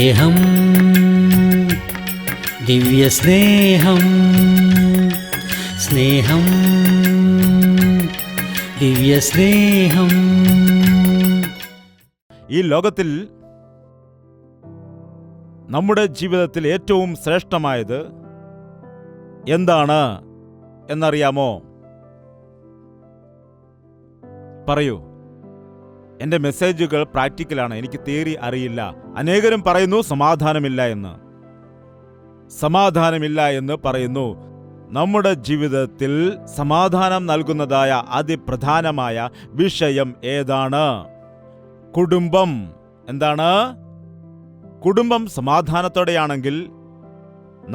സ്നേഹം, ദിവ്യസ്നേഹം, സ്നേഹം, ദിവ്യസ്നേഹം. ഈ ലോകത്തിൽ നമ്മുടെ ജീവിതത്തിൽ ഏറ്റവും ശ്രേഷ്ഠമായത് എന്താണ് എന്നറിയാമോ? പറയൂ. എൻ്റെ മെസ്സേജുകൾ പ്രാക്ടിക്കലാണ്, എനിക്ക് തിയറി അറിയില്ല. അനേകരും പറയുന്നു സമാധാനമില്ല എന്ന്. സമാധാനമില്ല എന്ന് പറയുന്നു. നമ്മുടെ ജീവിതത്തിൽ സമാധാനം നൽകുന്നതായ അതിപ്രധാനമായ വിഷയം ഏതാണ്? കുടുംബം. എന്താണ്? കുടുംബം സമാധാനത്തോടെയാണെങ്കിൽ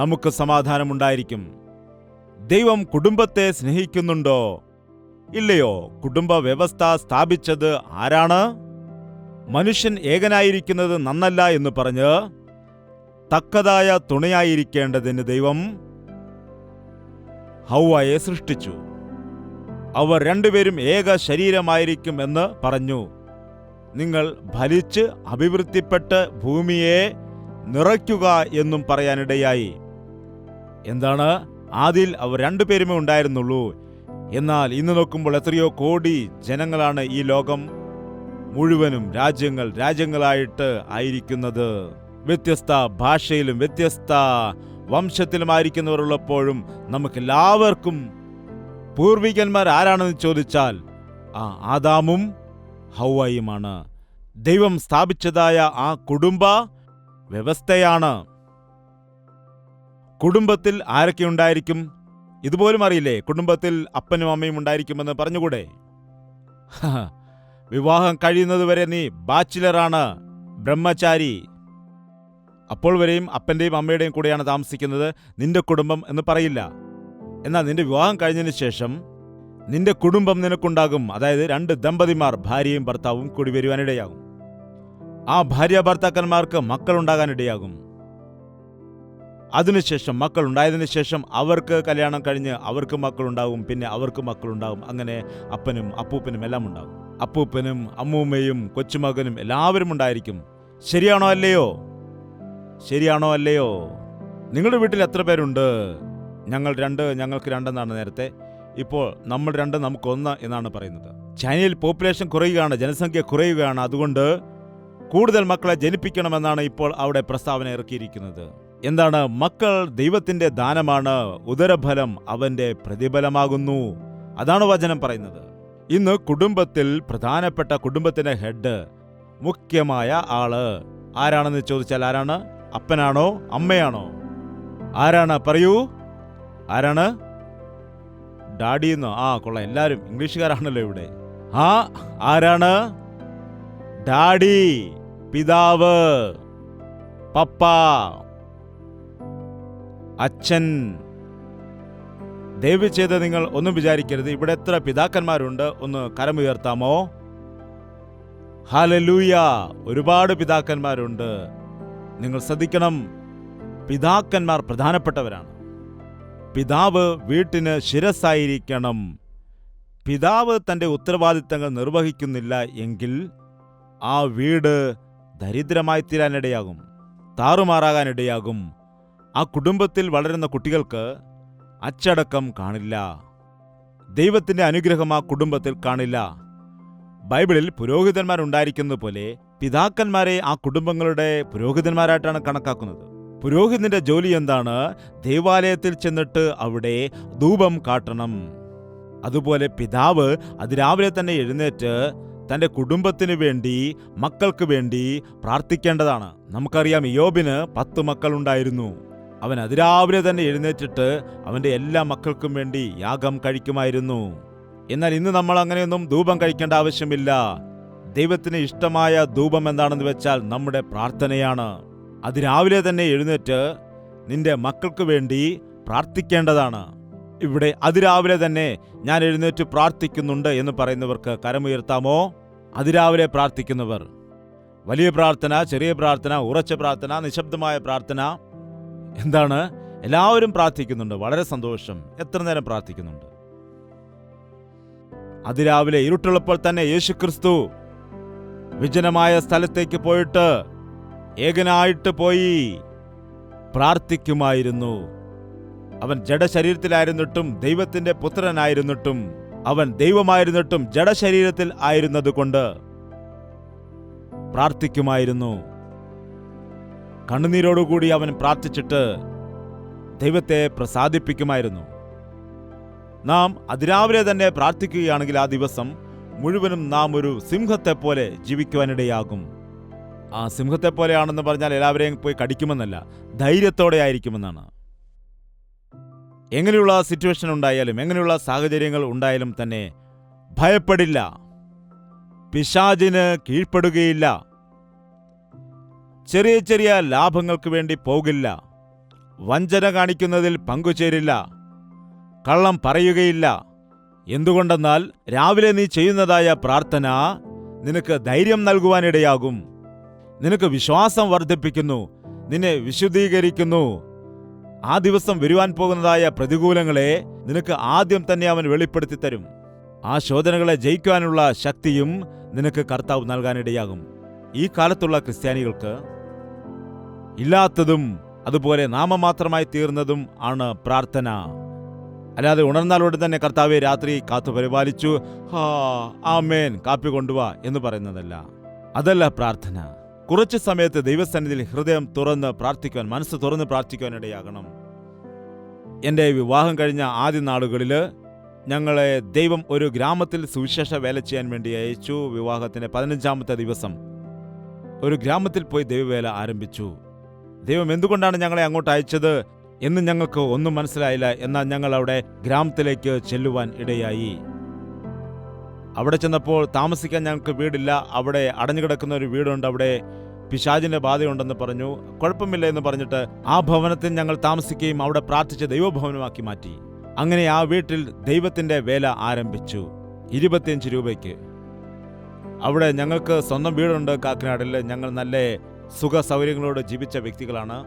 നമുക്ക് സമാധാനമുണ്ടായിരിക്കും. ദൈവം കുടുംബത്തെ സ്നേഹിക്കുന്നുണ്ടോ ഇല്ലയോ? കുടുംബ വ്യവസ്ഥ സ്ഥാപിച്ചത് ആരാണ്? മനുഷ്യൻ ഏകനായിരിക്കുന്നത് നന്നല്ല എന്ന് പറഞ്ഞ് തക്കതായ തുണയായിരിക്കേണ്ടതിന് ദൈവം ഹൗവയെ സൃഷ്ടിച്ചു. അവർ രണ്ടുപേരും ഏക ശരീരമായിരിക്കും എന്ന് പറഞ്ഞു. നിങ്ങൾ ഫലിച്ച് അഭിവൃദ്ധിപ്പെട്ട് ഭൂമിയെ നിറയ്ക്കുക എന്നും പറയാനിടയായി. എന്താണ്? ആദിയിൽ അവർ രണ്ടുപേരുമേ ഉണ്ടായിരുന്നുള്ളൂ. എന്നാൽ ഇന്ന് നോക്കുമ്പോൾ എത്രയോ കോടി ജനങ്ങളാണ് ഈ ലോകം മുഴുവനും രാജ്യങ്ങളായിട്ട് ആയിരിക്കുന്നത്. വ്യത്യസ്ത ഭാഷയിലും വ്യത്യസ്ത വംശത്തിലുമായിരിക്കുന്നവരുള്ളപ്പോഴും നമുക്കെല്ലാവർക്കും പൂർവികന്മാർ ആരാണെന്ന് ചോദിച്ചാൽ ആദാമും ഹൗവയുമാണ്. ദൈവം സ്ഥാപിച്ചതായ ആ കുടുംബ വ്യവസ്ഥയാണ്. കുടുംബത്തിൽ ആരൊക്കെ ഉണ്ടായിരിക്കും? ഇതുപോലും അറിയില്ലേ? കുടുംബത്തിൽ അപ്പനും അമ്മയും ഉണ്ടായിരിക്കുമെന്ന് പറഞ്ഞുകൂടെ? വിവാഹം കഴിയുന്നതുവരെ നീ ബാച്ചിലറാണ്, ബ്രഹ്മചാരി. അപ്പോൾ വരെയും അപ്പൻ്റെയും അമ്മയുടെയും കൂടെയാണ് താമസിക്കുന്നത്. നിന്റെ കുടുംബം എന്ന് പറയില്ല. എന്നാൽ നിന്റെ വിവാഹം കഴിഞ്ഞതിന് ശേഷം നിന്റെ കുടുംബം നിനക്കുണ്ടാകും. അതായത് രണ്ട് ദമ്പതിമാർ, ഭാര്യയും ഭർത്താവും കൂടി വരുവാനിടയാകും. ആ ഭാര്യ ഭർത്താക്കന്മാർക്ക് മക്കളുണ്ടാകാനിടയാകും. അതിനുശേഷം മക്കൾ ഉണ്ടായതിനു ശേഷം അവർക്ക് കല്യാണം കഴിഞ്ഞ് അവർക്ക് മക്കളുണ്ടാവും. പിന്നെ അവർക്ക് മക്കളുണ്ടാവും. അങ്ങനെ അപ്പനും അപ്പൂപ്പനും എല്ലാം ഉണ്ടാകും. അപ്പൂപ്പനും അമ്മൂമ്മയും കൊച്ചുമകനും എല്ലാവരും ഉണ്ടായിരിക്കും. ശരിയാണോ അല്ലയോ? ശരിയാണോ അല്ലയോ? നിങ്ങളുടെ വീട്ടിൽ എത്ര പേരുണ്ട്? ഞങ്ങൾക്ക് രണ്ടെന്നാണ് നേരത്തെ. ഇപ്പോൾ നമ്മൾ രണ്ട് നമുക്ക് ഒന്ന് എന്നാണ് പറയുന്നത്. ചൈനയിൽ പോപ്പുലേഷൻ കുറയുകയാണ്, ജനസംഖ്യ കുറയുകയാണ്. അതുകൊണ്ട് കൂടുതൽ മക്കളെ ജനിപ്പിക്കണമെന്നാണ് ഇപ്പോൾ അവിടെ പ്രസ്താവന ഇറക്കിയിരിക്കുന്നത്. എന്താണ്? മക്കൾ ദൈവത്തിന്റെ ദാനമാണ്. ഉദരഫലം അവന്റെ പ്രതിഫലമാകുന്നു. അതാണ് വചനം പറയുന്നത്. ഇന്ന് കുടുംബത്തിൽ പ്രധാനപ്പെട്ട കുടുംബത്തിന്റെ ഹെഡ്, മുഖ്യമായ ആള് ആരാണെന്ന് ചോദിച്ചാൽ ആരാണ്? അപ്പനാണോ അമ്മയാണോ? ആരാണ്? പറയൂ. ആരാണ്? ഡാഡിന്നോ? കൊള്ളാം, എല്ലാവരും ഇംഗ്ലീഷുകാരാണല്ലോ ഇവിടെ. ആരാണ്? ഡാഡി, പിതാവ്, പപ്പ, അച്ഛൻ. ദയവ് ചെയ്ത് നിങ്ങൾ ഒന്നും വിചാരിക്കരുത്. ഇവിടെ എത്ര പിതാക്കന്മാരുണ്ട്? ഒന്ന് കരമുയർത്താമോ? ഹല്ലേലൂയ! ഒരുപാട് പിതാക്കന്മാരുണ്ട്. നിങ്ങൾ ശ്രദ്ധിക്കണം, പിതാക്കന്മാർ പ്രധാനപ്പെട്ടവരാണ്. പിതാവ് വീട്ടിന് ശിരസ്സായിരിക്കണം. പിതാവ് തൻ്റെ ഉത്തരവാദിത്തങ്ങൾ നിർവഹിക്കുന്നില്ല എങ്കിൽ ആ വീട് ദരിദ്രമായി തീരാനിടയാകും, താറുമാറാകാനിടയാകും. ആ കുടുംബത്തിൽ വളരുന്ന കുട്ടികൾക്ക് അച്ചടക്കം കാണില്ല. ദൈവത്തിൻ്റെ അനുഗ്രഹം ആ കുടുംബത്തിൽ കാണില്ല. ബൈബിളിൽ പുരോഹിതന്മാരുണ്ടായിരിക്കുന്നത് പോലെ പിതാക്കന്മാരെ ആ കുടുംബങ്ങളുടെ പുരോഹിതന്മാരായിട്ടാണ് കണക്കാക്കുന്നത്. പുരോഹിതന്റെ ജോലി എന്താണ്? ദേവാലയത്തിൽ ചെന്നിട്ട് അവിടെ ധൂപം കാട്ടണം. അതുപോലെ പിതാവ് അതിരാവിലെ തന്നെ എഴുന്നേറ്റ് തൻ്റെ കുടുംബത്തിന് വേണ്ടി, മക്കൾക്ക് വേണ്ടി പ്രാർത്ഥിക്കേണ്ടതാണ്. നമുക്കറിയാം, യോബിന് 10 മക്കളുണ്ടായിരുന്നു. അവൻ അതിരാവിലെ തന്നെ എഴുന്നേറ്റിട്ട് അവൻ്റെ എല്ലാ മക്കൾക്കും വേണ്ടി യാഗം കഴിക്കുമായിരുന്നു. എന്നാൽ ഇന്ന് നമ്മൾ അങ്ങനെയൊന്നും ധൂപം കഴിക്കേണ്ട ആവശ്യമില്ല. ദൈവത്തിന് ഇഷ്ടമായ ധൂപം എന്താണെന്ന് വെച്ചാൽ നമ്മുടെ പ്രാർത്ഥനയാണ്. അതിരാവിലെ തന്നെ എഴുന്നേറ്റ് നിന്റെ മക്കൾക്ക് വേണ്ടി പ്രാർത്ഥിക്കേണ്ടതാണ്. ഇവിടെ അതിരാവിലെ തന്നെ ഞാൻ എഴുന്നേറ്റ് പ്രാർത്ഥിക്കുന്നുണ്ട് എന്ന് പറയുന്നവർക്ക് കരമുയർത്താമോ? അതിരാവിലെ പ്രാർത്ഥിക്കുന്നവർ, വലിയ പ്രാർത്ഥന, ചെറിയ പ്രാർത്ഥന, ഉറച്ച പ്രാർത്ഥന, നിശബ്ദമായ പ്രാർത്ഥന, എന്താണ്? എല്ലാവരും പ്രാർത്ഥിക്കുന്നുണ്ട്. വളരെ സന്തോഷം. എത്ര നേരം പ്രാർത്ഥിക്കുന്നുണ്ട്? അതിരാവിലെ ഇരുട്ടുള്ളപ്പോൾ തന്നെ യേശുക്രിസ്തു വിജനമായ സ്ഥലത്തേക്ക് പോയിട്ട് ഏകനായിട്ട് പോയി പ്രാർത്ഥിക്കുമായിരുന്നു. അവൻ ജഡശരീരത്തിലായിരുന്നിട്ടും ദൈവത്തിന്റെ പുത്രനായിരുന്നിട്ടും അവൻ ദൈവമായിരുന്നിട്ടും ജഡശരീരത്തിൽ ആയിരുന്നതുകൊണ്ട് പ്രാർത്ഥിക്കുമായിരുന്നു. കണ്ണുനീരോടുകൂടി അവൻ പ്രാർത്ഥിച്ചിട്ട് ദൈവത്തെ പ്രസാദിപ്പിക്കുമായിരുന്നു. നാം അതിരാവിലെ തന്നെ പ്രാർത്ഥിക്കുകയാണെങ്കിൽ ആ ദിവസം മുഴുവനും നാം ഒരു സിംഹത്തെപ്പോലെ ജീവിക്കുവാനിടയാകും. ആ സിംഹത്തെപ്പോലെയാണെന്ന് പറഞ്ഞാൽ എല്ലാവരെയും പോയി കടിക്കുമെന്നല്ല, ധൈര്യത്തോടെ ആയിരിക്കുമെന്നാണ്. എങ്ങനെയുള്ള സിറ്റുവേഷൻ ഉണ്ടായാലും എങ്ങനെയുള്ള സാഹചര്യങ്ങൾ ഉണ്ടായാലും തന്നെ ഭയപ്പെടില്ല, പിശാചിന് കീഴ്പ്പെടുകയില്ല, ചെറിയ ചെറിയ ലാഭങ്ങൾക്ക് വേണ്ടി പോകില്ല, വഞ്ചന കാണിക്കുന്നതിൽ പങ്കുചേരില്ല, കള്ളം പറയുകയില്ല. എന്തുകൊണ്ടെന്നാൽ രാവിലെ നീ ചെയ്യുന്നതായ പ്രാർത്ഥന നിനക്ക് ധൈര്യം നൽകുവാനിടയാകും, നിനക്ക് വിശ്വാസം വർദ്ധിപ്പിക്കുന്നു, നിന്നെ വിശുദ്ധീകരിക്കുന്നു. ആ ദിവസം വരുവാൻ പോകുന്നതായ പ്രതികൂലങ്ങളെ നിനക്ക് ആദ്യം തന്നെ അവൻ വെളിപ്പെടുത്തി തരും. ആ ശോധനകളെ ജയിക്കുവാനുള്ള ശക്തിയും നിനക്ക് കർത്താവ് നൽകാനിടയാകും. ഈ കാലത്തുള്ള ക്രിസ്ത്യാനികൾക്ക് ഇല്ലാത്തതും അതുപോലെ നാമമാത്രമായി തീർന്നതും ആണ് പ്രാർത്ഥന. അല്ലാതെ ഉണർന്നാലോട് തന്നെ കർത്താവെ രാത്രി കാത്തു പരിപാലിച്ചു, ആമേൻ, കാപ്പി കൊണ്ടുവാ എന്ന് പറയുന്നതല്ല. അതല്ല പ്രാർത്ഥന. കുറച്ചു സമയത്ത് ദൈവസന്നിധിയിൽ ഹൃദയം തുറന്ന് പ്രാർത്ഥിക്കുവാൻ, മനസ്സ് തുറന്ന് പ്രാർത്ഥിക്കുവാൻ ഇടയാകണം. എൻ്റെ വിവാഹം കഴിഞ്ഞ ആദ്യ നാളുകളിൽ ഞങ്ങളെ ദൈവം ഒരു ഗ്രാമത്തിൽ സുവിശേഷ വേല ചെയ്യാൻ വേണ്ടി അയച്ചു. വിവാഹത്തിൻ്റെ 15-ാമത്തെ ദിവസം ഒരു ഗ്രാമത്തിൽ പോയി ദൈവവേല ആരംഭിച്ചു. ദൈവം എന്തുകൊണ്ടാണ് ഞങ്ങളെ അങ്ങോട്ട് അയച്ചത് എന്ന് ഞങ്ങൾക്ക് ഒന്നും മനസ്സിലായില്ല. എന്നാൽ ഞങ്ങൾ അവിടെ ഗ്രാമത്തിലേക്ക് ചെല്ലുവാൻ ഇടയായി. അവിടെ ചെന്നപ്പോൾ താമസിക്കാൻ ഞങ്ങൾക്ക് വീടില്ല. അവിടെ അടഞ്ഞുകിടക്കുന്ന ഒരു വീടുണ്ട്, അവിടെ പിശാചിന്റെ ബാധയുണ്ടെന്ന് പറഞ്ഞു. കുഴപ്പമില്ല എന്ന് പറഞ്ഞിട്ട് ആ ഭവനത്തിൽ ഞങ്ങൾ താമസിക്കുകയും അവിടെ പ്രാർത്ഥിച്ച് ദൈവഭവനമാക്കി മാറ്റി. അങ്ങനെ ആ വീട്ടിൽ ദൈവത്തിന്റെ വേല ആരംഭിച്ചു. 25 രൂപയ്ക്ക്. അവിടെ ഞങ്ങൾക്ക് സ്വന്തം വീടുണ്ട് കാക്കനാടിൽ. ഞങ്ങൾ നല്ല സുഖ സൗകര്യങ്ങളോട് ജീവിച്ച വ്യക്തികളാണ്.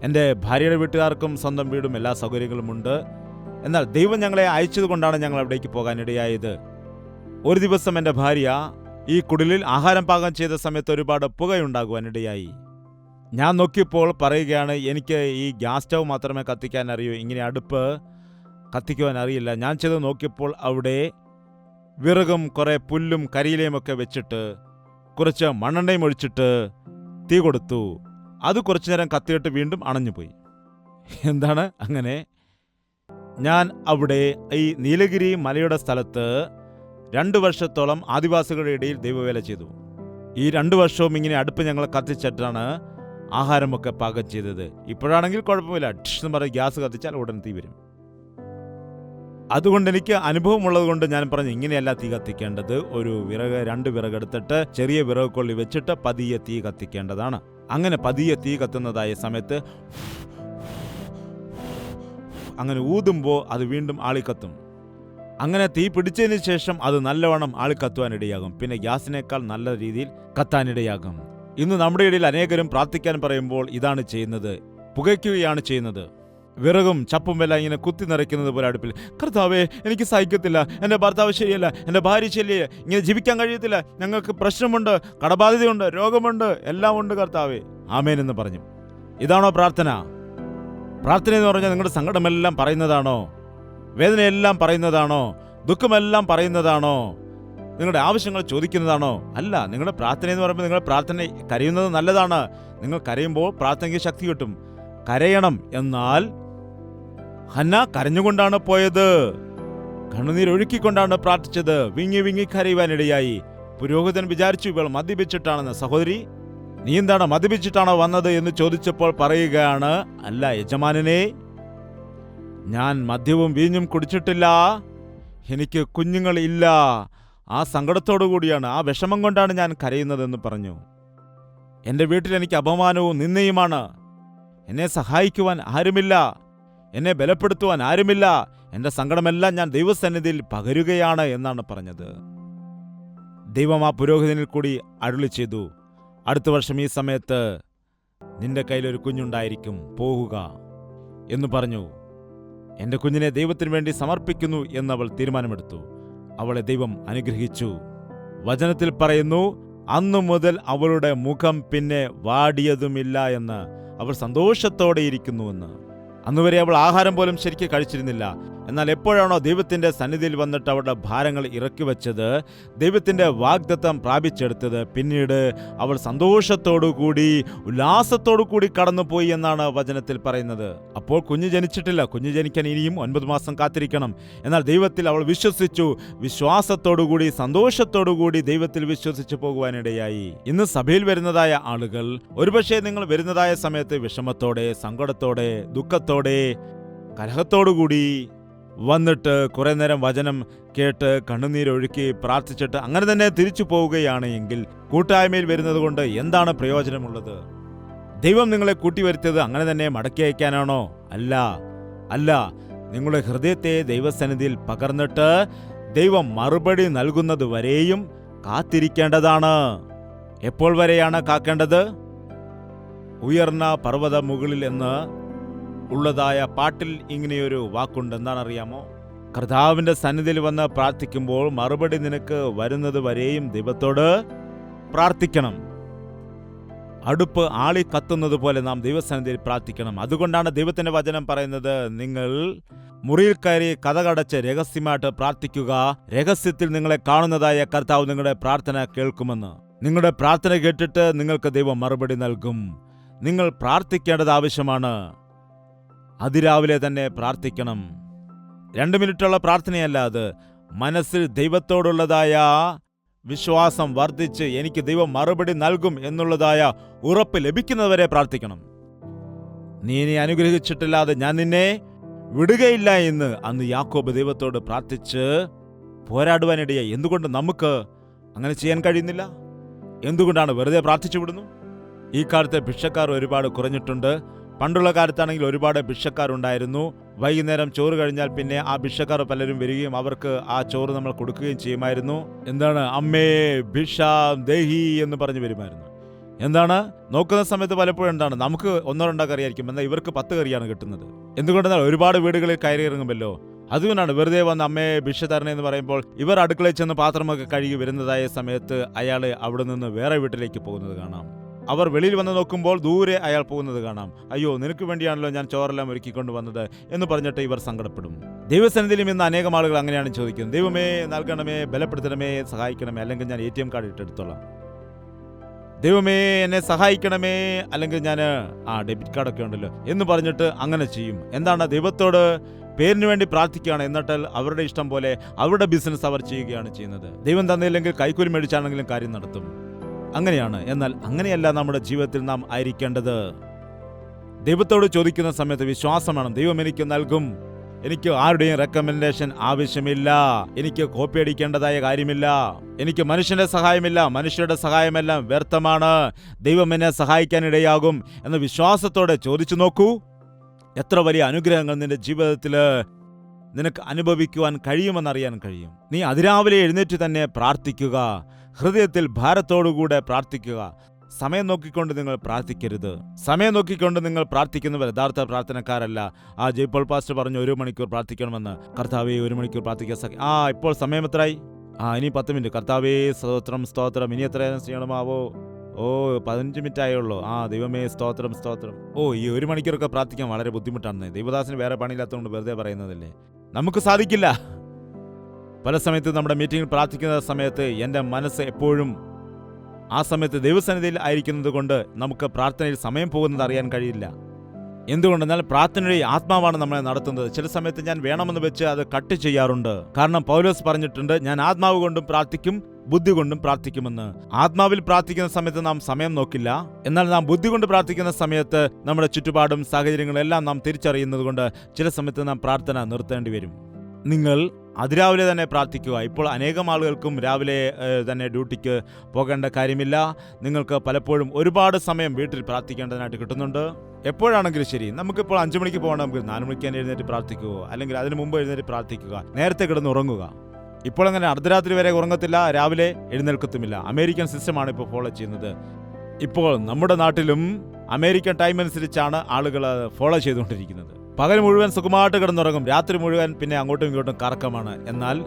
എൻ്റെ ഭാര്യയുടെ വീട്ടുകാർക്കും സ്വന്തം വീടും എല്ലാ സൗകര്യങ്ങളുമുണ്ട്. എന്നാൽ ദൈവം ഞങ്ങളെ അയച്ചതുകൊണ്ടാണ് ഞങ്ങൾ അവിടേക്ക് പോകാനിടയായത്. ഒരു ദിവസം എൻ്റെ ഭാര്യ ഈ കുടിലിൽ ആഹാരം പാകം ചെയ്ത സമയത്ത് ഒരുപാട് പുകയുണ്ടാകുവാനിടയായി. ഞാൻ നോക്കിയപ്പോൾ പറയുകയാണ്, എനിക്ക് ഈ ഗ്യാസ് സ്റ്റൗ മാത്രമേ കത്തിക്കാൻ അറിയൂ, ഇങ്ങനെ അടുപ്പ് കത്തിക്കുവാൻ അറിയില്ല. ഞാൻ ചെയ്ത് നോക്കിയപ്പോൾ അവിടെ വിറകും കുറേ പുല്ലും കരിയിലയും ഒക്കെ വെച്ചിട്ട് കുറച്ച് മണ്ണെണ്ണയും ഒഴിച്ചിട്ട് തീ കൊടുത്തു. അത് കുറച്ചു നേരം കത്തിയിട്ട് വീണ്ടും അണഞ്ഞുപോയി. എന്താണ് അങ്ങനെ? ഞാൻ അവിടെ ഈ നീലഗിരി മലയുടെ സ്ഥലത്ത് 2 വർഷത്തോളം ആദിവാസികളുടെ ഇടയിൽ ദൈവവേല ചെയ്തു. ഈ 2 വർഷവും ഇങ്ങനെ അടുപ്പ് ഞങ്ങൾ കത്തിച്ചിട്ടാണ് ആഹാരമൊക്കെ പാകം ചെയ്തത്. ഇപ്പോഴാണെങ്കിൽ കുഴപ്പമില്ല, എന്ന് പറഞ്ഞ് ഗ്യാസ് കത്തിച്ചാൽ ഉടൻ തീ വരും. അതുകൊണ്ട് എനിക്ക് അനുഭവമുള്ളത് കൊണ്ട് ഞാൻ പറഞ്ഞു, ഇങ്ങനെയല്ല തീ കത്തിക്കേണ്ടത്. ഒരു വിറക് 2 വിറകെടുത്തിട്ട് ചെറിയ വിറക് കൊള്ളി വെച്ചിട്ട് പതിയെ തീ കത്തിക്കേണ്ടതാണ്. അങ്ങനെ പതിയെ തീ കത്തുന്നതായ സമയത്ത് അങ്ങനെ ഊതുമ്പോൾ അത് വീണ്ടും ആളിക്കത്തും. അങ്ങനെ തീ പിടിച്ചതിന് ശേഷം അത് നല്ലവണ്ണം ആളിക്കത്തുവാനിടയാകും. പിന്നെ ഗ്യാസിനേക്കാൾ നല്ല രീതിയിൽ കത്താനിടയാകും. ഇന്ന് നമ്മുടെ ഇടയിൽ അനേകരും പ്രാർത്ഥിക്കാൻ പറയുമ്പോൾ ഇതാണ് ചെയ്യുന്നത്, പുകയ്ക്കുകയാണ് ചെയ്യുന്നത്. വിറകും ചപ്പും എല്ലാം ഇങ്ങനെ കുത്തി നിറയ്ക്കുന്നത് പോലെ അടുപ്പിൽ. കർത്താവേ, എനിക്ക് സഹിക്കത്തില്ല, എൻ്റെ ഭർത്താവ് ശരിയല്ല, എൻ്റെ ഭാര്യ ശരിയല്ല, ഇങ്ങനെ ജീവിക്കാൻ കഴിയത്തില്ല, ഞങ്ങൾക്ക് പ്രശ്നമുണ്ട്, കടബാധ്യതയുണ്ട്, രോഗമുണ്ട്, എല്ലാം ഉണ്ട് കർത്താവേ, ആമേൻ എന്ന് പറഞ്ഞു. ഇതാണോ പ്രാർത്ഥന? പ്രാർത്ഥന എന്ന് പറഞ്ഞാൽ നിങ്ങളുടെ സങ്കടമെല്ലാം പറയുന്നതാണോ? വേദനയെല്ലാം പറയുന്നതാണോ? ദുഃഖമെല്ലാം പറയുന്നതാണോ? നിങ്ങളുടെ ആവശ്യങ്ങൾ ചോദിക്കുന്നതാണോ? അല്ല. നിങ്ങളുടെ പ്രാർത്ഥന എന്ന് പറയുമ്പോൾ നിങ്ങളുടെ പ്രാർത്ഥന കരയുന്നത് നല്ലതാണ്. നിങ്ങൾ കരയുമ്പോൾ പ്രാർത്ഥനയ്ക്ക് ശക്തി കിട്ടും. കരയണം. എന്നാൽ ഹന്ന കരഞ്ഞുകൊണ്ടാണ് പോയത്, കണ്ണുനീരൊഴുക്കിക്കൊണ്ടാണ് പ്രാർത്ഥിച്ചത്. വിങ്ങി വിങ്ങി കരയുവാനിടയായി. പുരോഹിതൻ വിചാരിച്ചു ഇവൾ മദ്യപിച്ചിട്ടാണെന്ന്. സഹോദരി, നീ എന്താണ് മദ്യപിച്ചിട്ടാണോ വന്നത് എന്ന് ചോദിച്ചപ്പോൾ പറയുകയാണ്, അല്ല യജമാനനെ, ഞാൻ മദ്യവും വീഞ്ഞും കുടിച്ചിട്ടില്ല, എനിക്ക് കുഞ്ഞുങ്ങൾ ഇല്ല, ആ സങ്കടത്തോടു കൂടിയാണ്, ആ വിഷമം കൊണ്ടാണ് ഞാൻ കരയുന്നതെന്ന് പറഞ്ഞു. എൻ്റെ വീട്ടിൽ എനിക്ക് അപമാനവും നിന്ദയുമാണ്. എന്നെ സഹായിക്കുവാൻ ആരുമില്ല, എന്നെ ബലപ്പെടുത്തുവാൻ ആരുമില്ല, എൻ്റെ സങ്കടമെല്ലാം ഞാൻ ദൈവസന്നിധിയിൽ പകരുകയാണ് എന്നാണ് പറഞ്ഞത്. ദൈവം ആ പുരോഹിതനിൽ കൂടി അരുളി ചെയ്തു, അടുത്ത വർഷം ഈ സമയത്ത് നിന്റെ കയ്യിലൊരു കുഞ്ഞുണ്ടായിരിക്കും, പോകുക എന്ന് പറഞ്ഞു. എൻ്റെ കുഞ്ഞിനെ ദൈവത്തിന് വേണ്ടി സമർപ്പിക്കുന്നു എന്നവൾ തീരുമാനമെടുത്തു. അവളെ ദൈവം അനുഗ്രഹിച്ചു. വചനത്തിൽ പറയുന്നു, അന്നു മുതൽ അവളുടെ മുഖം പിന്നെ വാടിയതുമില്ല എന്ന്, അവൾ സന്തോഷത്തോടെ ഇരിക്കുന്നുവെന്ന്. അന്നുവരെ അവൾ ആഹാരം പോലും ശരിക്കും കഴിച്ചിരുന്നില്ല. എന്നാൽ എപ്പോഴാണോ ദൈവത്തിൻ്റെ സന്നിധിയിൽ വന്നിട്ട് അവളുടെ ഭാരങ്ങൾ ഇറക്കി വച്ചത്, ദൈവത്തിൻ്റെ വാഗ്ദത്തം പ്രാപിച്ചെടുത്തത്, പിന്നീട് അവൾ സന്തോഷത്തോടുകൂടി ഉല്ലാസത്തോടുകൂടി കടന്നുപോയി എന്നാണ് വചനത്തിൽ പറയുന്നത്. അപ്പോൾ കുഞ്ഞ് ജനിച്ചിട്ടില്ല. കുഞ്ഞ് ജനിക്കാൻ ഇനിയും 9 മാസം കാത്തിരിക്കണം. എന്നാൽ ദൈവത്തിൽ അവൾ വിശ്വസിച്ചു. വിശ്വാസത്തോടുകൂടി സന്തോഷത്തോടുകൂടി ദൈവത്തിൽ വിശ്വസിച്ചു പോകുവാനിടയായി. ഇന്ന് സഭയിൽ വരുന്നതായ ആളുകൾ ഒരുപക്ഷെ നിങ്ങൾ വരുന്നതായ സമയത്ത് വിഷമത്തോടെ, സങ്കടത്തോടെ, ദുഃഖത്തോടെ, കലഹത്തോടുകൂടി വന്നിട്ട് കുറേ നേരം വചനം കേട്ട് കണ്ണുനീരൊഴുക്കി പ്രാർത്ഥിച്ചിട്ട് അങ്ങനെ തന്നെ തിരിച്ചു പോവുകയാണ് എങ്കിൽ കൂട്ടായ്മയിൽ വരുന്നത് കൊണ്ട് എന്താണ് പ്രയോജനമുള്ളത്? ദൈവം നിങ്ങളെ കൂട്ടിവരുത്തിയത് അങ്ങനെ തന്നെ മടക്കി അയക്കാനാണോ? അല്ല, അല്ല. നിങ്ങളുടെ ഹൃദയത്തെ ദൈവസന്നിധിയിൽ പകർന്നിട്ട് ദൈവം മറുപടി നൽകുന്നത് വരെയും കാത്തിരിക്കേണ്ടതാണ്. എപ്പോൾ വരെയാണ് കാക്കേണ്ടത്? ഉയർന്ന പർവ്വത മുകളിൽ എന്ന് ഉള്ളതായ പാട്ടിൽ ഇങ്ങനെയൊരു വാക്കുണ്ട്. എന്താണെന്നറിയാമോ? കർത്താവിൻ്റെ സന്നിധിയിൽ വന്ന് പ്രാർത്ഥിക്കുമ്പോൾ മറുപടി നിനക്ക് വരുന്നത് വരെയും ദൈവത്തോട് പ്രാർത്ഥിക്കണം. അടുപ്പ് ആളി കത്തുന്നത് പോലെ നാം ദൈവസന്നിധിയിൽ പ്രാർത്ഥിക്കണം. അതുകൊണ്ടാണ് ദൈവത്തിൻ്റെ വചനം പറയുന്നത്, നിങ്ങൾ മുറിയിൽ കയറി കതകടച്ച് രഹസ്യമായിട്ട് പ്രാർത്ഥിക്കുക. രഹസ്യത്തിൽ നിങ്ങളെ കാണുന്നതായ കർത്താവ് നിങ്ങളുടെ പ്രാർത്ഥന കേൾക്കുമെന്ന്. നിങ്ങളുടെ പ്രാർത്ഥന കേട്ടിട്ട് നിങ്ങൾക്ക് ദൈവം മറുപടി നൽകും. നിങ്ങൾ പ്രാർത്ഥിക്കേണ്ടത് ആവശ്യമാണ്. അതിരാവിലെ തന്നെ പ്രാർത്ഥിക്കണം. 2 മിനിറ്റുള്ള പ്രാർത്ഥനയല്ല അത്. മനസ്സിൽ ദൈവത്തോടുള്ളതായ വിശ്വാസം വർദ്ധിച്ച് എനിക്ക് ദൈവം മറുപടി നൽകും എന്നുള്ളതായ ഉറപ്പ് ലഭിക്കുന്നതുവരെ പ്രാർത്ഥിക്കണം. നീ എന്നെ അനുഗ്രഹിച്ചിട്ടില്ലാതെ ഞാൻ നിന്നെ വിടുകയില്ല എന്ന് അന്ന് യാക്കോബ് ദൈവത്തോട് പ്രാർത്ഥിച്ച് പോരാടുവാനിടയായി. എന്തുകൊണ്ട് നമുക്ക് അങ്ങനെ ചെയ്യാൻ കഴിയുന്നില്ല? എന്തുകൊണ്ടാണ് വെറുതെ പ്രാർത്ഥിച്ചു വിടുന്നു? ഈ കാലത്തെ ഭിക്ഷക്കാർ ഒരുപാട് കുറഞ്ഞിട്ടുണ്ട്. പണ്ടുള്ള കാലത്താണെങ്കിൽ ഒരുപാട് ഭിക്ഷക്കാരുണ്ടായിരുന്നു. വൈകുന്നേരം ചോറ് കഴിഞ്ഞാൽ പിന്നെ ആ ഭിക്ഷക്കാർ പലരും വരികയും അവർക്ക് ആ ചോറ് നമ്മൾ കൊടുക്കുകയും ചെയ്യുമായിരുന്നു. എന്താണ്? അമ്മേ ഭിക്ഷാം ദേഹി എന്ന് പറഞ്ഞു വരുമായിരുന്നു. എന്താണ്? നോക്കുന്ന സമയത്ത് പലപ്പോഴും എന്താണ്, നമുക്ക് 1-2 കറിയായിരിക്കും, എന്നാൽ ഇവർക്ക് 10 കറിയാണ് കിട്ടുന്നത്. എന്തുകൊണ്ടെന്നാൽ ഒരുപാട് വീടുകളിൽ കയറി ഇറങ്ങുമല്ലോ. അതുകൊണ്ടാണ് വെറുതെ വന്ന് അമ്മേ ഭിക്ഷ തരണേ എന്ന് പറയുമ്പോൾ ഇവർ അടുക്കളയിൽ ചെന്ന് പാത്രമൊക്കെ കഴുകി വരുന്നതായ സമയത്ത് അയാൾ അവിടെ നിന്ന് വേറെ വീട്ടിലേക്ക് പോകുന്നത് കാണാം. അവർ വെളിയിൽ വന്ന് നോക്കുമ്പോൾ ദൂരെ അയാൾ പോകുന്നത് കാണാം. അയ്യോ, നിനക്ക് വേണ്ടിയാണല്ലോ ഞാൻ ചോറെല്ലാം ഒരുക്കിക്കൊണ്ട് വന്നത് എന്ന് പറഞ്ഞിട്ട് ഇവർ സങ്കടപ്പെടും. ദൈവസന്നിധിയിലും ഇന്ന് അനേകം ആളുകൾ അങ്ങനെയാണ് ചോദിക്കുന്നത്, ദൈവമേ നൽകണമേ, ബലപ്പെടുത്തണമേ, സഹായിക്കണമേ, അല്ലെങ്കിൽ ഞാൻ ATM കാർഡ് ഇട്ടെടുത്തോളാം. ദൈവമേ എന്നെ സഹായിക്കണമേ, അല്ലെങ്കിൽ ഞാൻ ഡെബിറ്റ് കാർഡൊക്കെ ഉണ്ടല്ലോ എന്ന് പറഞ്ഞിട്ട് അങ്ങനെ ചെയ്യും. എന്താണ്? ദൈവത്തോട് പേരിന് വേണ്ടി പ്രാർത്ഥിക്കുകയാണ്. എന്നിട്ട് അവരുടെ ഇഷ്ടം പോലെ അവരുടെ ബിസിനസ് അവർ ചെയ്യുകയാണ് ചെയ്യുന്നത്. ദൈവം തന്നില്ലെങ്കിൽ കൈക്കൂലി മേടിച്ചാണെങ്കിലും കാര്യം നടത്തും. അങ്ങനെയാണ്. എന്നാൽ അങ്ങനെയല്ല നമ്മുടെ ജീവിതത്തിൽ നാം ആയിരിക്കേണ്ടത്. ദൈവത്തോട് ചോദിക്കുന്ന സമയത്ത് വിശ്വാസം വേണം. ദൈവം എനിക്ക് നൽകും. എനിക്ക് ആരുടെയും റെക്കമെൻഡേഷൻ ആവശ്യമില്ല. എനിക്ക് കോപ്പി അടിക്കേണ്ടതായ കാര്യമില്ല. എനിക്ക് മനുഷ്യന്റെ സഹായമില്ല. മനുഷ്യരുടെ സഹായമെല്ലാം വ്യർത്ഥമാണ്. ദൈവം എന്നെ സഹായിക്കാനിടയാകും എന്ന വിശ്വാസത്തോടെ ചോദിച്ചു നോക്കൂ. എത്ര വലിയ അനുഗ്രഹങ്ങൾ നിന്റെ ജീവിതത്തിൽ നിനക്ക് അനുഭവിക്കുവാൻ കഴിയുമെന്നറിയാൻ കഴിയും. നീ അതിരാവിലെ എഴുന്നേറ്റ് തന്നെ പ്രാർത്ഥിക്കുക. ഹൃദയത്തിൽ ഭാരത്തോടുകൂടെ പ്രാർത്ഥിക്കുക. സമയം നോക്കിക്കൊണ്ട് നിങ്ങൾ പ്രാർത്ഥിക്കരുത്. സമയം നോക്കിക്കൊണ്ട് നിങ്ങൾ പ്രാർത്ഥിക്കുന്നവർ യഥാർത്ഥ പ്രാർത്ഥനക്കാരല്ല. ജയ്പോൾ പാസ്റ്റർ പറഞ്ഞു 1 മണിക്കൂർ പ്രാർത്ഥിക്കണമെന്ന്. കർത്താവേ 1 മണിക്കൂർ പ്രാർത്ഥിക്കാൻ ഇപ്പോൾ സമയം എത്രയായി? ഇനി 10 മിനിറ്റ്. കർത്താവേ സ്തോത്രം സ്തോത്രം. ഇനി എത്ര ചെയ്യണമാവോ? 15 മിനിറ്റ് ആയുള്ളൂ. ദൈവമേ സ്തോത്രം സ്തോത്രം. ഈ 1 മണിക്കൂറൊക്കെ പ്രാർത്ഥിക്കാൻ വളരെ ബുദ്ധിമുട്ടാണ്. ദൈവദാസന് വേറെ പണിയില്ലാത്തതുകൊണ്ട് വെറുതെ പറയുന്നതല്ലേ. നമുക്ക് സാധിക്കില്ല. പല സമയത്ത് നമ്മുടെ മീറ്റിംഗിൽ പ്രാർത്ഥിക്കുന്ന സമയത്ത് എൻ്റെ മനസ്സ് എപ്പോഴും ആ സമയത്ത് ദൈവസന്നിധിയിൽ ആയിരിക്കുന്നത് കൊണ്ട് നമുക്ക് പ്രാർത്ഥനയിൽ സമയം പോകുന്നത് അറിയാൻ കഴിയില്ല. എന്തുകൊണ്ടെന്നാൽ പ്രാർത്ഥനയുടെ ആത്മാവാണ് നമ്മളെ നടത്തുന്നത്. ചില സമയത്ത് ഞാൻ വേണമെന്ന് വെച്ച് അത് കട്ട് ചെയ്യാറുണ്ട്. കാരണം പൗലോസ് പറഞ്ഞിട്ടുണ്ട്, ഞാൻ ആത്മാവ് കൊണ്ടും പ്രാർത്ഥിക്കും, ബുദ്ധി കൊണ്ടും പ്രാർത്ഥിക്കുമെന്ന്. ആത്മാവിൽ പ്രാർത്ഥിക്കുന്ന സമയത്ത് നാം സമയം നോക്കില്ല. എന്നാൽ നാം ബുദ്ധി കൊണ്ട് പ്രാർത്ഥിക്കുന്ന സമയത്ത് നമ്മുടെ ചുറ്റുപാടും സാഹചര്യങ്ങളും എല്ലാം നാം തിരിച്ചറിയുന്നത് കൊണ്ട് ചില സമയത്ത് നാം പ്രാർത്ഥന നിർത്തേണ്ടി വരും. നിങ്ങൾ അതിരാവിലെ തന്നെ പ്രാർത്ഥിക്കുക. ഇപ്പോൾ അനേകം ആളുകൾക്കും രാവിലെ തന്നെ ഡ്യൂട്ടിക്ക് പോകേണ്ട കാര്യമില്ല. നിങ്ങൾക്ക് പലപ്പോഴും ഒരുപാട് സമയം വീട്ടിൽ പ്രാർത്ഥിക്കേണ്ടതിനായിട്ട് കിട്ടുന്നുണ്ട്. എപ്പോഴാണെങ്കിലും ശരി, നമുക്കിപ്പോൾ 5 മണിക്ക് പോകണമെങ്കിൽ 4 മണിക്ക് തന്നെ എഴുന്നേറ്റ് പ്രാർത്ഥിക്കുക, അല്ലെങ്കിൽ അതിന് മുമ്പ് എഴുന്നേറ്റ് പ്രാർത്ഥിക്കുക. നേരത്തെ കിടന്ന് ഉറങ്ങുക. ഇപ്പോൾ അങ്ങനെ അർദ്ധരാത്രി വരെ ഉറങ്ങത്തില്ല, രാവിലെ എഴുന്നേൽക്കത്തുമില്ല. അമേരിക്കൻ സിസ്റ്റമാണ് ഇപ്പോൾ ഫോളോ ചെയ്യുന്നത്. ഇപ്പോൾ നമ്മുടെ നാട്ടിലും അമേരിക്കൻ ടൈം അനുസരിച്ചാണ് ആളുകൾ ഫോളോ ചെയ്തുകൊണ്ടിരിക്കുന്നത്. പകൽ മുഴുവൻ സുഖമായിട്ട് കിടന്നുറങ്ങും, രാത്രി മുഴുവൻ പിന്നെ അങ്ങോട്ടും ഇങ്ങോട്ടും കറക്കമാണ്. എന്നാൽ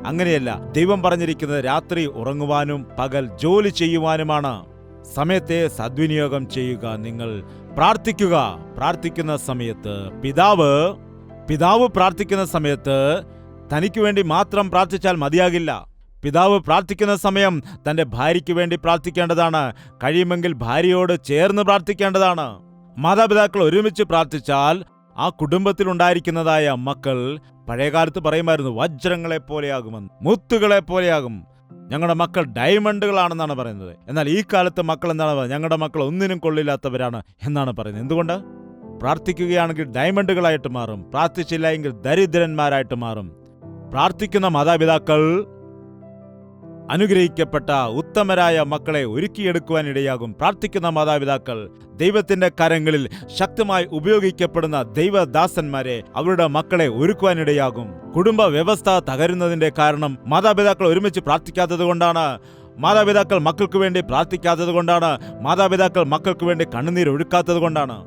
അങ്ങനെയല്ല. ദൈവം പറഞ്ഞിരിക്കുന്നത് രാത്രി ഉറങ്ങുവാനും പകൽ ജോലി ചെയ്യുവാനുമാണ്. സമയത്തെ സദ്വിനിയോഗം ചെയ്യുക. നിങ്ങൾ പ്രാർത്ഥിക്കുക. പ്രാർത്ഥിക്കുന്ന സമയത്ത് പിതാവ് പ്രാർത്ഥിക്കുന്ന സമയത്ത് തനിക്ക് വേണ്ടി മാത്രം പ്രാർത്ഥിച്ചാൽ മതിയാകില്ല. പിതാവ് പ്രാർത്ഥിക്കുന്ന സമയം തൻ്റെ ഭാര്യയ്ക്ക് വേണ്ടി പ്രാർത്ഥിക്കേണ്ടതാണ്. കഴിയുമെങ്കിൽ ഭാര്യയോട് ചേർന്ന് പ്രാർത്ഥിക്കേണ്ടതാണ്. മാതാപിതാക്കൾ ഒരുമിച്ച് പ്രാർത്ഥിച്ചാൽ ആ കുടുംബത്തിൽ ഉണ്ടായിരിക്കുന്നതായ മക്കൾ, പഴയകാലത്ത് പറയുമായിരുന്നു, വജ്രങ്ങളെ പോലെയാകുമെന്ന്, മുത്തുകളെ പോലെയാകും. ഞങ്ങളുടെ മക്കൾ ഡയമണ്ടുകളാണെന്നാണ് പറയുന്നത്. എന്നാൽ ഈ കാലത്ത് മക്കൾ എന്താണ് പറയുന്നത്? ഞങ്ങളുടെ മക്കൾ ഒന്നിനും കൊള്ളില്ലാത്തവരാണ് എന്നാണ് പറയുന്നത്. എന്തുകൊണ്ട്? പ്രാർത്ഥിക്കുകയാണെങ്കിൽ ഡയമണ്ടുകളായിട്ട് മാറും, പ്രാർത്ഥിച്ചില്ല എങ്കിൽ ദരിദ്രന്മാരായിട്ട് മാറും. പ്രാർത്ഥിക്കുന്ന മാതാപിതാക്കൾ അനുഗ്രഹിക്കപ്പെട്ട ഉത്തമരായ മക്കളെ ഒരുക്കിയെടുക്കുവാനിടയാകും. പ്രാർത്ഥിക്കുന്ന മാതാപിതാക്കൾ ദൈവത്തിന്റെ കരങ്ങളിൽ ശക്തമായി ഉപയോഗിക്കപ്പെടുന്ന ദൈവദാസന്മാരെ, അവരുടെ മക്കളെ ഒരുക്കുവാനിടയാകും. കുടുംബ വ്യവസ്ഥ തകരുന്നതിന്റെ കാരണം മാതാപിതാക്കൾ ഒരുമിച്ച് പ്രാർത്ഥിക്കാത്തത് കൊണ്ടാണ്. മാതാപിതാക്കൾ മക്കൾക്ക് വേണ്ടി പ്രാർത്ഥിക്കാത്തത് കൊണ്ടാണ്. മാതാപിതാക്കൾ മക്കൾക്ക് വേണ്ടി കണ്ണുനീരൊഴുക്കാത്തത് കൊണ്ടാണ്.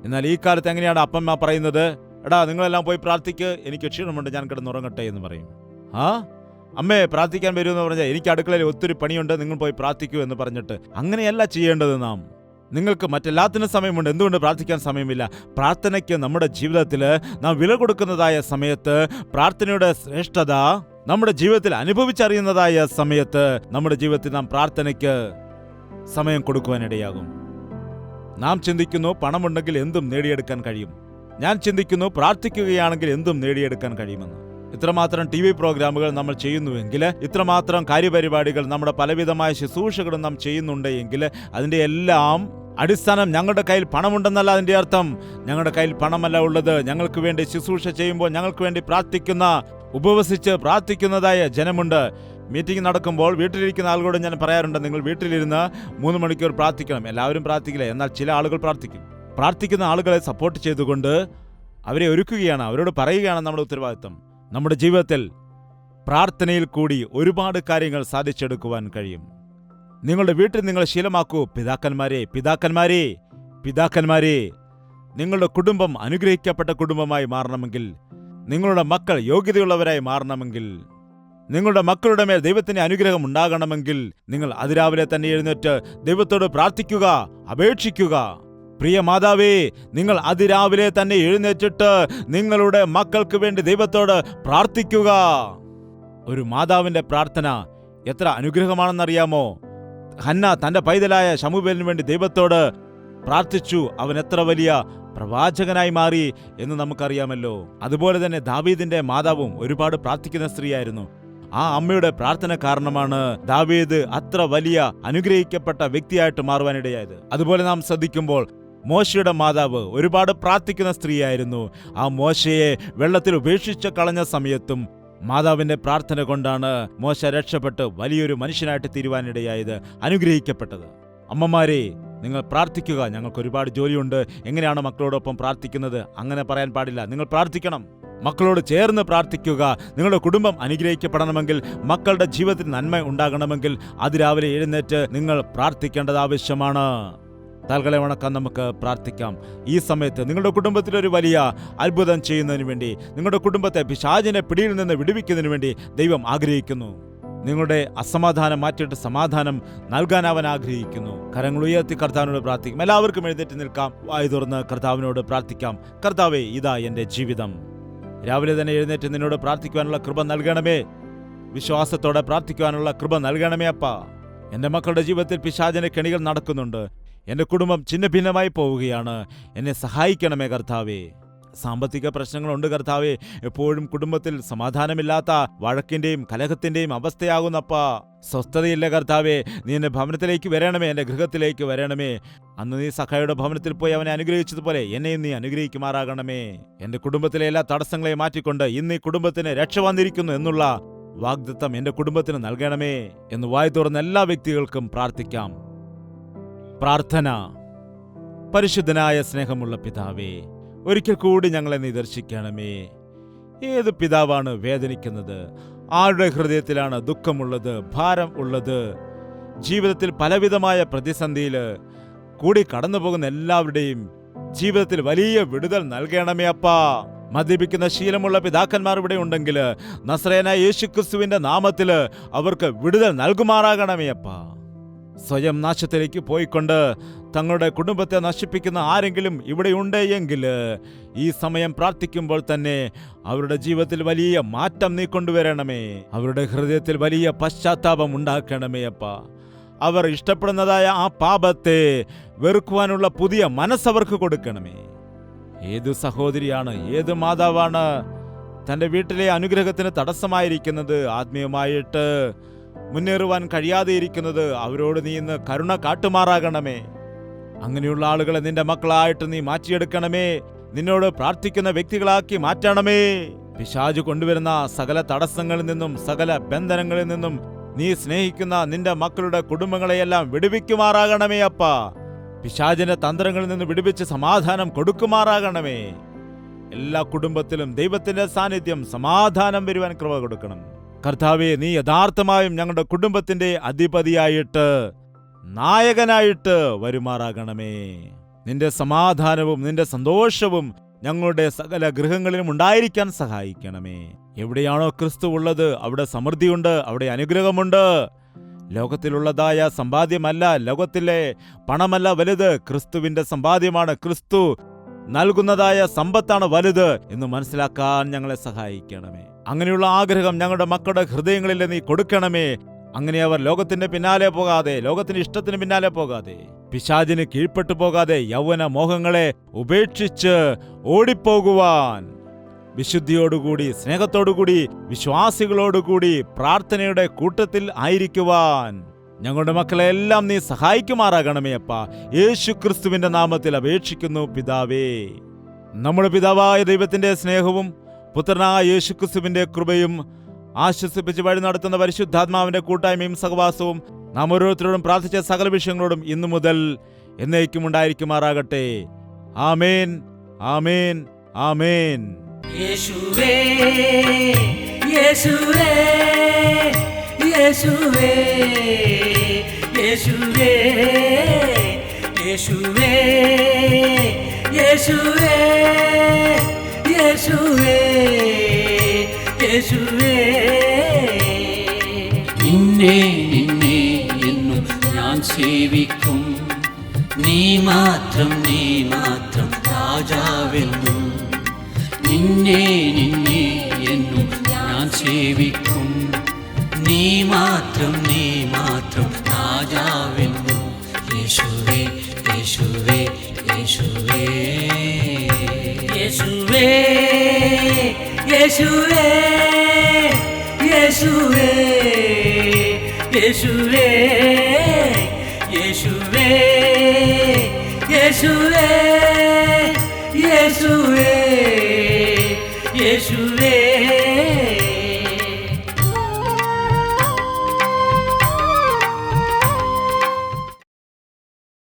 എന്നാൽ ഈ കാലത്ത് എങ്ങനെയാണ് അപ്പന്മാർ പറയുന്നത്? എടാ, നിങ്ങളെല്ലാം പോയി പ്രാർത്ഥിക്ക്, എനിക്ക് ക്ഷീണമുണ്ട്, ഞാൻ കിടന്നുറങ്ങട്ടെ എന്ന് പറയും. അമ്മേ പ്രാർത്ഥിക്കാൻ വരുമെന്ന് പറഞ്ഞാൽ എനിക്ക് അടുക്കളയിൽ ഒത്തിരി പണിയുണ്ട്, നിങ്ങൾ പോയി പ്രാർത്ഥിക്കൂ എന്ന് പറഞ്ഞിട്ട്. അങ്ങനെയല്ല ചെയ്യേണ്ടത്. നിങ്ങൾക്ക് മറ്റെല്ലാത്തിനും സമയമുണ്ട്, എന്തുകൊണ്ട് പ്രാർത്ഥിക്കാൻ സമയമില്ല? പ്രാർത്ഥനയ്ക്ക് നമ്മുടെ ജീവിതത്തിൽ നാം വില കൊടുക്കുന്നതായ സമയത്ത്, പ്രാർത്ഥനയുടെ ശ്രേഷ്ഠത നമ്മുടെ ജീവിതത്തിൽ അനുഭവിച്ചറിയുന്നതായ സമയത്ത്, നമ്മുടെ ജീവിതത്തിൽ നാം പ്രാർത്ഥനയ്ക്ക് സമയം കൊടുക്കുവാനിടയാകും. നാം ചിന്തിക്കുന്നു പണമുണ്ടെങ്കിൽ എന്തും നേടിയെടുക്കാൻ കഴിയും. ഞാൻ ചിന്തിക്കുന്നു പ്രാർത്ഥിക്കുകയാണെങ്കിൽ എന്തും നേടിയെടുക്കാൻ കഴിയുമെന്ന്. ഇത്രമാത്രം TV പ്രോഗ്രാമുകൾ നമ്മൾ ചെയ്യുന്നുവെങ്കിൽ, ഇത്രമാത്രം കാര്യപരിപാടികൾ, നമ്മുടെ പലവിധമായ ശുശ്രൂഷകളും നാം ചെയ്യുന്നുണ്ട് എങ്കിൽ, അതിൻ്റെ എല്ലാം അടിസ്ഥാനം ഞങ്ങളുടെ കയ്യിൽ പണമുണ്ടെന്നല്ല അതിൻ്റെ അർത്ഥം. ഞങ്ങളുടെ കയ്യിൽ പണമല്ല ഉള്ളത്. ഞങ്ങൾക്ക് വേണ്ടി ശുശ്രൂഷ ചെയ്യുമ്പോൾ ഞങ്ങൾക്ക് വേണ്ടി ഉപവസിച്ച് പ്രാർത്ഥിക്കുന്നതായ ജനമുണ്ട്. മീറ്റിംഗ് നടക്കുമ്പോൾ വീട്ടിലിരിക്കുന്ന ആളുകളോട് ഞാൻ പറയാറുണ്ട്, നിങ്ങൾ വീട്ടിലിരുന്ന് 3 മണിക്കൂർ പ്രാർത്ഥിക്കണം. എല്ലാവരും പ്രാർത്ഥിക്കില്ല, എന്നാൽ ചില ആളുകൾ പ്രാർത്ഥിക്കും. പ്രാർത്ഥിക്കുന്ന ആളുകളെ സപ്പോർട്ട് ചെയ്തുകൊണ്ട് അവരെ ഒരുക്കുകയാണ്, അവരോട് പറയുകയാണ് നമ്മുടെ ഉത്തരവാദിത്വം. നമ്മുടെ ജീവിതത്തിൽ പ്രാർത്ഥനയിൽ കൂടി ഒരുപാട് കാര്യങ്ങൾ സാധിച്ചെടുക്കുവാൻ കഴിയും. നിങ്ങളുടെ വീട്ടിൽ നിങ്ങൾ ശീലമാക്കൂ. പിതാക്കന്മാരെ, നിങ്ങളുടെ കുടുംബം അനുഗ്രഹിക്കപ്പെട്ട കുടുംബമായി മാറണമെങ്കിൽ, നിങ്ങളുടെ മക്കൾ യോഗ്യതയുള്ളവരായി മാറണമെങ്കിൽ, നിങ്ങളുടെ മക്കളുടെ മേൽ ദൈവത്തിന്റെ അനുഗ്രഹം ഉണ്ടാകണമെങ്കിൽ, നിങ്ങൾ അതിരാവിലെ തന്നെ എഴുന്നേറ്റ് ദൈവത്തോട് പ്രാർത്ഥിക്കുക, അപേക്ഷിക്കുക. പ്രിയ മാതാവേ, നിങ്ങൾ അതിരാവിലെ തന്നെ എഴുന്നേറ്റിട്ട് നിങ്ങളുടെ മക്കൾക്ക് വേണ്ടി ദൈവത്തോട് പ്രാർത്ഥിക്കുക. ഒരു മാതാവിന്റെ പ്രാർത്ഥന എത്ര അനുഗ്രഹമാണെന്നറിയാമോ? ഹന്ന തന്റെ പൈതലായ ശമൂവേലിന് വേണ്ടി ദൈവത്തോട് പ്രാർത്ഥിച്ചു. അവൻ എത്ര വലിയ പ്രവാചകനായി മാറി എന്ന് നമുക്കറിയാമല്ലോ. അതുപോലെ തന്നെ ദാവീദിന്റെ മാതാവും ഒരുപാട് പ്രാർത്ഥിക്കുന്ന സ്ത്രീയായിരുന്നു. ആ അമ്മയുടെ പ്രാർത്ഥന കാരണമാണ് ദാവീദ് അത്ര വലിയ അനുഗ്രഹിക്കപ്പെട്ട വ്യക്തിയായിട്ട് മാറുവാനിടയായത്. അതുപോലെ നാം ശ്രദ്ധിക്കുമ്പോൾ മോശയുടെ മാതാവ് ഒരുപാട് പ്രാർത്ഥിക്കുന്ന സ്ത്രീയായിരുന്നു. ആ മോശയെ വെള്ളത്തിൽ ഉപേക്ഷിച്ച് കളഞ്ഞ സമയത്തും മാതാവിന്റെ പ്രാർത്ഥന കൊണ്ടാണ് മോശ രക്ഷപ്പെട്ട് വലിയൊരു മനുഷ്യനായിട്ട് തീരുവാനിടയായത്, അനുഗ്രഹിക്കപ്പെട്ടത്. അമ്മമാരെ, നിങ്ങൾ പ്രാർത്ഥിക്കുക. ഞങ്ങൾക്ക് ഒരുപാട് ജോലിയുണ്ട്, എങ്ങനെയാണ് മക്കളോടൊപ്പം പ്രാർത്ഥിക്കുന്നത്? അങ്ങനെ പറയാൻ പാടില്ല. നിങ്ങൾ പ്രാർത്ഥിക്കണം, മക്കളോട് ചേർന്ന് പ്രാർത്ഥിക്കുക. നിങ്ങളുടെ കുടുംബം അനുഗ്രഹിക്കപ്പെടണമെങ്കിൽ, മക്കളുടെ ജീവിതത്തിൽ നന്മ ഉണ്ടാകണമെങ്കിൽ അതിരാവിലെ എഴുന്നേറ്റ് നിങ്ങൾ പ്രാർത്ഥിക്കേണ്ടത് ആവശ്യമാണ്. താൽക്കാലം വണക്കം, നമുക്ക് പ്രാർത്ഥിക്കാം. ഈ സമയത്ത് നിങ്ങളുടെ കുടുംബത്തിൽ ഒരു വലിയ അത്ഭുതം ചെയ്യുന്നതിന് വേണ്ടി, നിങ്ങളുടെ കുടുംബത്തെ പിശാചിന്റെ പിടിയിൽ നിന്ന് വിടുവിക്കുന്നതിന് വേണ്ടി ദൈവം ആഗ്രഹിക്കുന്നു. നിങ്ങളുടെ അസമാധാനം മാറ്റിയിട്ട് സമാധാനം നൽകാൻ അവൻ ആഗ്രഹിക്കുന്നു. കരങ്ങൾ ഉയർത്തി കർത്താവിനോട് പ്രാർത്ഥിക്കും. എല്ലാവർക്കും എഴുന്നേറ്റ് നിൽക്കാം, വായു തുറന്ന് കർത്താവിനോട് പ്രാർത്ഥിക്കാം. കർത്താവേ, ഇതാ എൻ്റെ ജീവിതം. രാവിലെ തന്നെ എഴുന്നേറ്റ് നിന്നോട് പ്രാർത്ഥിക്കുവാനുള്ള കൃപ നൽകണമേ. വിശ്വാസത്തോടെ പ്രാർത്ഥിക്കുവാനുള്ള കൃപ നൽകണമേ അപ്പാ. എൻ്റെ മക്കളുടെ ജീവിതത്തിൽ പിശാചിന്റെ കെണികൾ നടക്കുന്നുണ്ട്. എൻ്റെ കുടുംബം ഛിന്ന ഭിന്നമായി പോവുകയാണ്. എന്നെ സഹായിക്കണമേ കർത്താവേ. സാമ്പത്തിക പ്രശ്നങ്ങളുണ്ട് കർത്താവേ. എപ്പോഴും കുടുംബത്തിൽ സമാധാനമില്ലാത്ത വഴക്കിന്റെയും കലഹത്തിന്റെയും അവസ്ഥയാകുന്നപ്പാ. സ്വസ്ഥതയില്ല കർത്താവേ. നീ എൻ്റെ ഭവനത്തിലേക്ക് വരണമേ, എൻ്റെ ഗൃഹത്തിലേക്ക് വരണമേ. അന്ന് നീ സഖായുടെ ഭവനത്തിൽ പോയി അവനെ അനുഗ്രഹിച്ചതുപോലെ എന്നെയും നീ അനുഗ്രഹിക്കുമാറാകണമേ. എൻ്റെ കുടുംബത്തിലെ എല്ലാ തടസ്സങ്ങളെയും മാറ്റിക്കൊണ്ട് ഇന്ന് ഈ കുടുംബത്തിന് രക്ഷ വന്നിരിക്കുന്നു എന്നുള്ള വാഗ്ദത്തം എൻ്റെ കുടുംബത്തിന് നൽകണമേ എന്ന് വായി തുറന്ന എല്ലാ വ്യക്തികൾക്കും പ്രാർത്ഥിക്കാം. പ്രാർത്ഥന. പരിശുദ്ധനായ സ്നേഹമുള്ള പിതാവേ, ഒരിക്കൽ കൂടി ഞങ്ങളെ നീ ദർശിക്കണമേ. ഏത് പിതാവാണ് വേദനിക്കുന്നത്? ആരുടെ ഹൃദയത്തിലാണ് ദുഃഖമുള്ളത്, ഭാരം ഉള്ളത്? ജീവിതത്തിൽ പലവിധമായ പ്രതിസന്ധിയിൽ കൂടി കടന്നു പോകുന്ന എല്ലാവരുടെയും ജീവിതത്തിൽ വലിയ വിടുതൽ നൽകണമേ അപ്പാ. മദ്യപിക്കുന്ന ശീലമുള്ള പിതാക്കന്മാർ ഇവിടെ ഉണ്ടെങ്കിൽ നസ്രയനായ യേശുക്രിസ്തുവിന്റെ നാമത്തിൽ അവർക്ക് വിടുതൽ നൽകുമാറാകണമേ അപ്പാ. സ്വയം നാശത്തിലേക്ക് പോയിക്കൊണ്ട് തങ്ങളുടെ കുടുംബത്തെ നശിപ്പിക്കുന്ന ആരെങ്കിലും ഇവിടെ ഉണ്ട് എങ്കിൽ ഈ സമയം പ്രാർത്ഥിക്കുമ്പോൾ തന്നെ അവരുടെ ജീവിതത്തിൽ വലിയ മാറ്റം നീ കൊണ്ടുവരണമേ. അവരുടെ ഹൃദയത്തിൽ വലിയ പശ്ചാത്താപം ഉണ്ടാക്കണമേ അപ്പാ. അവർ ഇഷ്ടപ്പെടുന്നതായ ആ പാപത്തെ വെറുക്കുവാനുള്ള പുതിയ മനസ്സവർക്ക് കൊടുക്കണമേ. ഏതു സഹോദരിയാണ്, ഏത് മാതാവാണ് തൻ്റെ വീട്ടിലെ അനുഗ്രഹത്തിന് തടസ്സമായിരിക്കുന്നത്, ആത്മീയമായിട്ട് മുന്നേറുവാൻ കഴിയാതെ ഇരിക്കുന്നത്? അവരോട് നീ ഇന്ന് കരുണ കാട്ടുമാറാകണമേ. അങ്ങനെയുള്ള ആളുകളെ നിന്റെ മക്കളായിട്ട് നീ മാറ്റിയെടുക്കണമേ. നിന്നോട് പ്രാർത്ഥിക്കുന്ന വ്യക്തികളാക്കി മാറ്റണമേ. പിശാച് കൊണ്ടുവരുന്ന സകല തടസ്സങ്ങളിൽ നിന്നും സകല ബന്ധനങ്ങളിൽ നിന്നും നീ സ്നേഹിക്കുന്ന നിന്റെ മക്കളുടെ കുടുംബങ്ങളെയെല്ലാം വിടുവിക്കുമാറാകണമേ അപ്പാ. പിശാചിന്റെ തന്ത്രങ്ങളിൽ നിന്ന് വിടുവിച്ച് സമാധാനം കൊടുക്കുമാറാകണമേ. എല്ലാ കുടുംബത്തിലും ദൈവത്തിന്റെ സാന്നിധ്യം, സമാധാനം വരുവാൻ കൃപ കൊടുക്കണം. കർത്താവേ, നീ യഥാർത്ഥമായും ഞങ്ങളുടെ കുടുംബത്തിന്റെ അധിപതിയായിട്ട്, നായകനായിട്ട് വരുമാറാകണമേ. നിന്റെ സമാധാനവും നിന്റെ സന്തോഷവും ഞങ്ങളുടെ സകല ഗൃഹങ്ങളിലും ഉണ്ടായിരിക്കാൻ സഹായിക്കണമേ. എവിടെയാണോ ക്രിസ്തു ഉള്ളത് അവിടെ സമൃദ്ധിയുണ്ട്, അവിടെ അനുഗ്രഹമുണ്ട്. ലോകത്തിലുള്ളതായ സമ്പാദ്യമല്ല, ലോകത്തിലെ പണമല്ല വലുത്, ക്രിസ്തുവിന്റെ സമ്പാദ്യമാണ്. ക്രിസ്തു നൽകുന്നതായ സമ്പത്താണ് വലുത് എന്ന് മനസ്സിലാക്കാൻ ഞങ്ങളെ സഹായിക്കണമേ. അങ്ങനെയുള്ള ആഗ്രഹം ഞങ്ങളുടെ മക്കളുടെ ഹൃദയങ്ങളിൽ നീ കൊടുക്കണമേ. അങ്ങനെ അവർ ലോകത്തിന്റെ പിന്നാലെ പോകാതെ, ലോകത്തിന്റെ ഇഷ്ടത്തിന് പിന്നാലെ പോകാതെ, പിശാചിന് കീഴ്പ്പെട്ടു പോകാതെ യൗവന മോഹങ്ങളെ ഉപേക്ഷിച്ച് ഓടിപ്പോകുവാൻ വിശുദ്ധിയോടുകൂടി, സ്നേഹത്തോടുകൂടി, വിശ്വാസികളോടുകൂടി പ്രാർത്ഥനയുടെ കൂട്ടത്തിൽ ആയിരിക്കുവാൻ ഞങ്ങളുടെ മക്കളെല്ലാം നീ സഹായിക്കുമാറാകണമേ അപ്പാ. യേശു ക്രിസ്തുവിന്റെ നാമത്തിൽ അപേക്ഷിക്കുന്നു പിതാവേ. നമ്മുടെ പിതാവായ ദൈവത്തിന്റെ സ്നേഹവും പുത്രനായ യേശു ക്രിസ്തുവിന്റെ കൃപയും ആശ്വസിപ്പിച്ച് വഴി നടത്തുന്ന പരിശുദ്ധാത്മാവിന്റെ കൂട്ടായ്മയും സഹവാസവും നാം ഓരോരുത്തരോടും പ്രാർത്ഥിച്ച സകല വിഷയങ്ങളോടും ഇന്നു മുതൽ എന്നേക്കും ഉണ്ടായിരിക്കുമാറാകട്ടെ. ആമേൻ, ആമേൻ, ആമേൻ. യേശുവേ, യേശുവേ, യേശുവേ, യേശുവേ, യേശുവേ, യേശുവേ, യേശുവേ, യേശുവേ. നിന്നെ നിന്നെ എന്നും ഞാൻ സേവിക്കും, നീ മാത്രം രാജാവെന്നും. നിന്നെ നിന്നെ എന്നും ഞാൻ സേവിക്കും, നീ മാത്രം രാജാവെന്നും. യേശുവേ, യേശുവേ, യേശുവേ, യേശുവേ, യേശുവേ, യേശുവേ, യേശുവേ, യേശുവേ, യേശുവേ, യേശുവേ, യേശുവേ.